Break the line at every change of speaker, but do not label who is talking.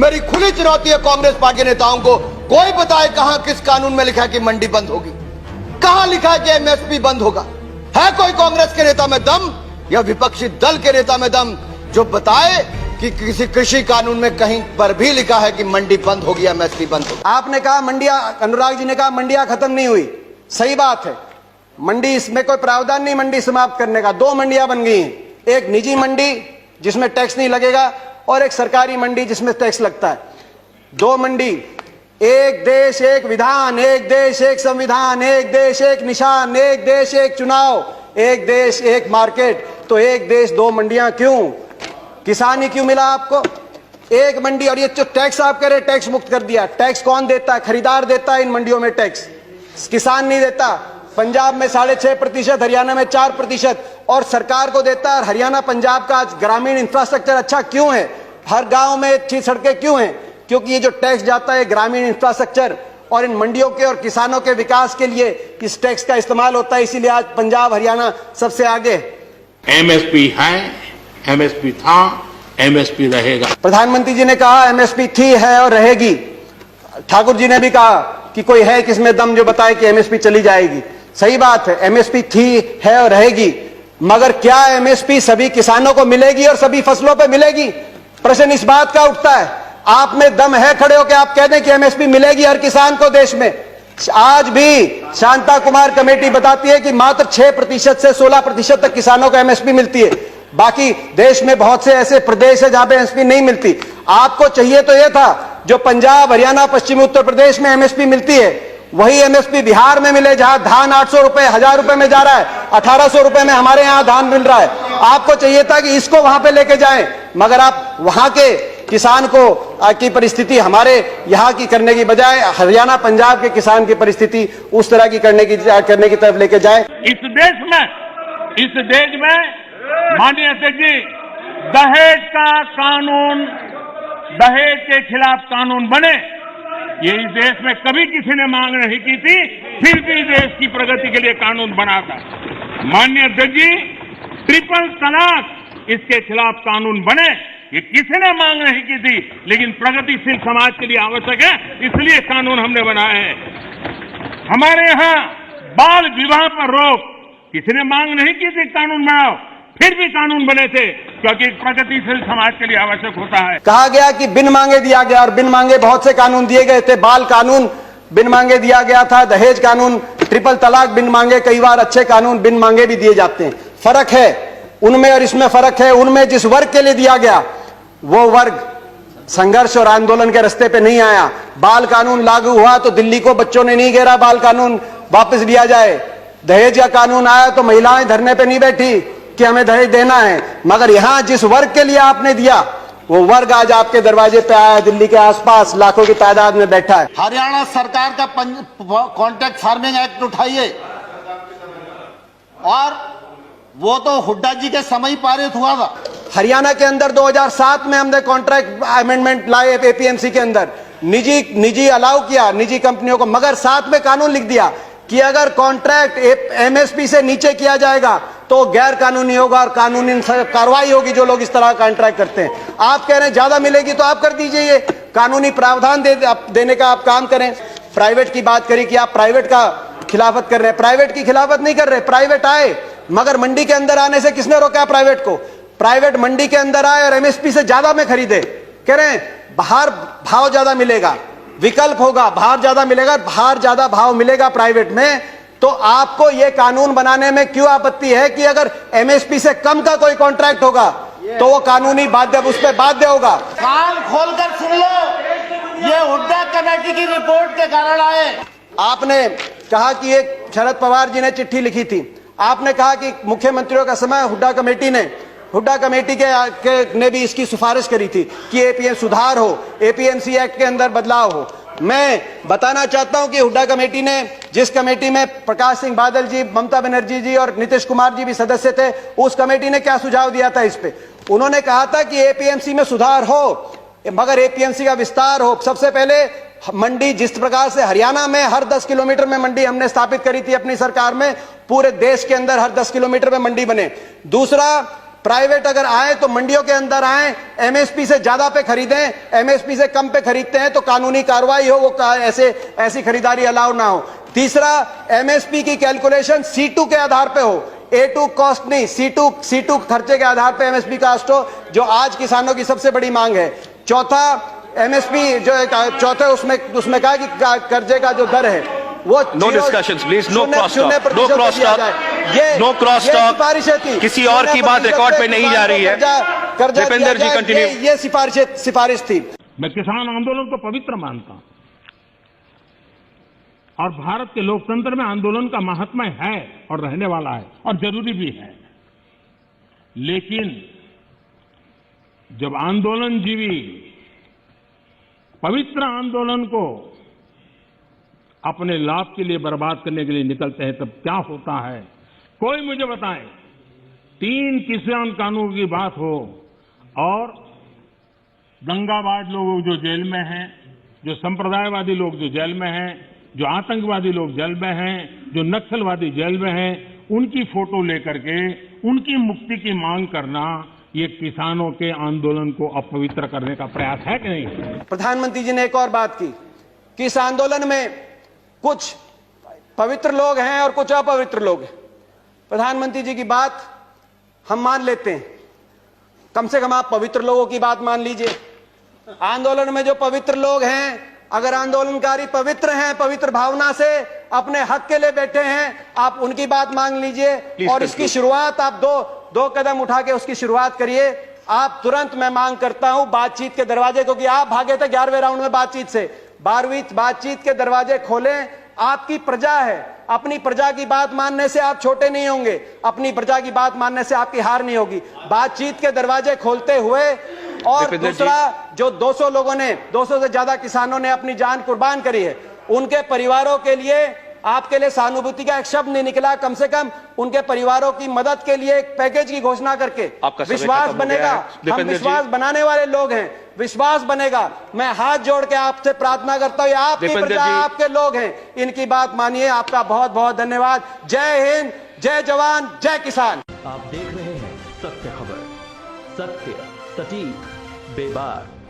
मेरी खुली चुनौती है कांग्रेस पार्टी नेताओं को, कोई बताए कहां किस कानून में लिखा है कि मंडी बंद होगी, कहां लिखा है कि एमएसपी बंद होगा? है कोई कांग्रेस के नेता में दम या विपक्षी दल के नेता में दम जो बताए कि किसी कृषि कानून में कहीं पर भी लिखा है कि मंडी बंद होगी, एमएसपी बंद होगी?
आपने कहा मंडियां, अनुराग जी ने कहा मंडियां खत्म नहीं हुई, सही बात है। मंडी, इसमें कोई प्रावधान नहीं मंडी समाप्त करने का। 2 मंडियां बन गई हैं, एक निजी मंडी जिसमें टैक्स नहीं लगेगा और एक सरकारी मंडी जिसमें टैक्स लगता है। 2 मंडी, एक देश एक विधान, एक देश एक संविधान, एक देश एक निशान, एक देश एक चुनाव, एक देश एक मार्केट। तो एक देश 2 मंडियां क्यों? किसान ही क्यों मिला आपको? एक मंडी। और ये जो टैक्स आप कह रहे टैक्स मुक्त कर दिया, टैक्स कौन देता है? खरीदार देता है इन मंडियों में टैक्स, किसान नहीं देता। पंजाब में 6.5%, हरियाणा में 4% और सरकार को देता है। हरियाणा पंजाब का आज ग्रामीण इंफ्रास्ट्रक्चर अच्छा क्यों है? हर गांव में अच्छी सड़कें क्यों हैं? क्योंकि ये जो टैक्स जाता है ग्रामीण इंफ्रास्ट्रक्चर और इन मंडियों के और किसानों के विकास के लिए इस टैक्स का इस्तेमाल होता है। इसीलिए आज पंजाब हरियाणा सबसे आगे।
एमएसपी है, एमएसपी था, एमएसपी रहेगा।
प्रधानमंत्री जी ने कहा एमएसपी थी, है और रहेगी। ठाकुर जी ने भी कहा कि कोई है किसमें दम जो बताए कि एमएसपी चली जाएगी। सही बात है, एमएसपी थी, है और रहेगी, मगर क्या एमएसपी सभी किसानों को मिलेगी और सभी फसलों पर मिलेगी? प्रश्न इस बात का उठता है। आप में दम है खड़े होकर आप कह दें कि एमएसपी मिलेगी हर किसान को देश में? आज भी शांता कुमार कमेटी बताती है कि मात्र 6% से 16% तक किसानों को एमएसपी मिलती है। बाकी देश में बहुत से ऐसे प्रदेश है जहां पे एमएसपी नहीं मिलती। आपको चाहिए तो यह था जो पंजाब, हरियाणा, पश्चिमी उत्तर प्रदेश में एमएसपी मिलती है वही एमएसपी बिहार में मिले, जहां धान 800 रुपए, 1000 रुपए में जा रहा है, 1800 रुपए में हमारे यहां धान मिल रहा है। आपको चाहिए था कि इसको वहां पे लेके जाएं, मगर आप वहां के किसान को की परिस्थिति हमारे यहाँ की करने की बजाय हरियाणा पंजाब के किसान की परिस्थिति उस तरह की करने की तरफ लेके जाए।
इस देश में माननीय अध्यक्ष जी, दहेज का कानून, दहेज के खिलाफ कानून बने, ये इस देश में कभी किसी ने मांग नहीं की थी, फिर भी देश की प्रगति के लिए कानून बना था। माननीय अध्यक्ष जी, ट्रिपल तलाक, इसके खिलाफ कानून बने, ये किसी ने मांग नहीं की थी, लेकिन प्रगतिशील समाज के लिए आवश्यक है, इसलिए कानून हमने बनाए हैं। हमारे यहाँ बाल विवाह पर रोक, किसी ने मांग नहीं की थी कानून बनाओ, फिर भी कानून बने थे, क्योंकि प्रगतिशील समाज के लिए आवश्यक होता है।
कहा गया कि बिन मांगे दिया गया, और बिन मांगे बहुत से कानून दिए गए थे। बाल कानून बिन मांगे दिया गया था, दहेज कानून, ट्रिपल तलाक बिन मांगे, कई बार अच्छे कानून बिन मांगे भी दिए जाते हैं। फर्क है उनमें और इसमें फर्क है। उनमें जिस वर्ग के लिए दिया गया वो वर्ग संघर्ष और आंदोलन के रास्ते पे नहीं आया। बाल कानून लागू हुआ तो दिल्ली को बच्चों ने नहीं घेरा बाल कानून वापस लिया जाए। दहेज का कानून आया तो महिलाएं धरने पे नहीं बैठी कि हमें दहेज देना है, मगर यहां जिस वर्ग के लिए आपने दिया वो वर्ग आज आपके दरवाजे पे आया, दिल्ली के आसपास लाखों की तादाद में बैठा है।
हरियाणा सरकार का कॉन्ट्रैक्ट फार्मिंग एक्ट उठाइए, और वो तो हुड्डा जी के समय पारित हुआ था।
हरियाणा के अंदर 2007 में हमने कॉन्ट्रैक्ट अमेंडमेंट लाए एपीएमसी के अंदर, निजी अलाउ किया निजी कंपनियों को, मगर साथ में कानून लिख दिया कि अगर कॉन्ट्रैक्ट एमएसपी से नीचे किया जाएगा तो गैर कानूनी होगा और कानूनी कार्रवाई होगी जो लोग इस तरह का कॉन्ट्रैक्ट करते हैं। आप कह रहे हैं ज्यादा मिलेगी तो आप कर दीजिए, ये कानूनी प्रावधान देने का आप काम करें। प्राइवेट की बात करी कि आप प्राइवेट का खिलाफत कर रहे हैं, प्राइवेट की खिलाफत नहीं कर रहे। प्राइवेट आए, मगर मंडी के अंदर आने से किसने रोका प्राइवेट को? प्राइवेट मंडी के अंदर आए और एमएसपी से ज्यादा में खरीदे। कह रहे हैं बाहर भाव ज्यादा मिलेगा, विकल्प होगा, बाहर ज्यादा मिलेगा, बाहर ज्यादा भाव मिलेगा प्राइवेट में। तो आपको यह कानून बनाने में क्यों आपत्ति है कि अगर एमएसपी से कम का कोई कॉन्ट्रैक्ट होगा तो वो कानूनी बाध्य, उस पर बाध्य होगा?
कान खोलकर सुन लो, ये हुड्डा कमेटी की रिपोर्ट के कारण आए।
आपने कहा कि एक शरद पवार जी ने चिट्ठी लिखी थी, आपने कहा कि मुख्यमंत्रियों का समय हुड्डा कमेटी ने भी इसकी सिफारिश करी थी कि एपीएम सुधार हो, एपीएमसी एक्ट के अंदर बदलाव हो। मैं बताना चाहता हूं कि हुड्डा कमेटी ने, जिस कमेटी में प्रकाश सिंह बादल जी, ममता बनर्जी जी और नीतीश कुमार जी भी सदस्य थे, उस कमेटी ने क्या सुझाव दिया था इस पे? उन्होंने कहा था कि एपीएमसी में सुधार हो, मगर एपीएमसी का विस्तार हो। सबसे पहले मंडी, जिस प्रकार से हरियाणा में हर 10 किलोमीटर में मंडी हमने स्थापित करी थी अपनी सरकार में, पूरे देश के अंदर हर 10 किलोमीटर में मंडी बने। दूसरा, प्राइवेट अगर आए तो मंडियों के अंदर आए, एमएसपी से ज्यादा पे खरीदें, एमएसपी से कम पे खरीदते हैं तो कानूनी कार्रवाई हो, वो ऐसी खरीदारी अलाउ ना हो। तीसरा, एमएसपी की कैलकुलेशन C2 के आधार पे हो, A2 कॉस्ट नहीं, C2 खर्चे के आधार पे एमएसपी कास्ट हो, जो आज किसानों की सबसे बड़ी मांग है। चौथा, एमएसपी जो चौथे उसमें कहा कि कर्जे का जो दर है वो
no discussions please, no cross talk, no cross talk, no cross talk. किसी और की बात रिकॉर्ड पे नहीं जा रही है। दीपेंद्र जी कंटिन्यू।
ये सिफारिश थी।
मैं किसान आंदोलन को पवित्र मानता हूं और भारत के लोकतंत्र में आंदोलन का महात्म्य है और रहने वाला है और जरूरी भी है। लेकिन जब आंदोलनजीवी पवित्र आंदोलन को अपने लाभ के लिए बर्बाद करने के लिए निकलते हैं, तब क्या होता है? कोई मुझे बताए। 3 किसान कानून की बात हो और दंगाबाज लोग जो जेल में हैं, जो संप्रदायवादी लोग जो जेल में हैं, जो आतंकवादी लोग जेल में हैं, जो नक्सलवादी जेल में हैं, उनकी फोटो लेकर के उनकी मुक्ति की मांग करना, ये किसानों के आंदोलन को अपवित्र करने का प्रयास है कि नहीं?
प्रधानमंत्री जी ने एक और बात की कि इस आंदोलन में कुछ पवित्र लोग हैं और कुछ अपवित्र लोग हैं। प्रधानमंत्री जी की बात हम मान लेते हैं, कम से कम आप पवित्र लोगों की बात मान लीजिए। आंदोलन में जो पवित्र लोग हैं, अगर आंदोलनकारी पवित्र हैं, पवित्र भावना से अपने हक के लिए बैठे हैं, आप उनकी बात मांग लीजिए और इसकी शुरुआत आप दो कदम उठा के उसकी शुरुआत करिए। आप तुरंत, मैं मांग करता हूं, बातचीत के दरवाजे, क्योंकि आप भागे थे 11वें राउंड में बातचीत से, 12वीं बातचीत के दरवाजे खोलें। आपकी प्रजा है, अपनी प्रजा की बात मानने से आप छोटे नहीं होंगे, अपनी प्रजा की बात मानने से आपकी हार नहीं होगी। बातचीत के दरवाजे खोलते हुए। और दूसरा, जो 200 लोगों ने, 200 से ज्यादा किसानों ने अपनी जान कुर्बान करी है, उनके परिवारों के लिए आपके लिए सहानुभूति का एक शब्द नहीं निकला। कम से कम उनके परिवारों की मदद के लिए एक पैकेज की घोषणा करके विश्वास बनेगा। हम विश्वास बनाने वाले लोग हैं, विश्वास बनेगा। मैं हाथ जोड़ के आपसे प्रार्थना करता हूं, आपकी प्रजा, आपके लोग हैं, इनकी बात मानिए। आपका बहुत बहुत धन्यवाद। जय हिंद, जय जवान, जय किसान।
आप देख रहे हैं सत्य खबर, सत्य, सटीक, बेबाक।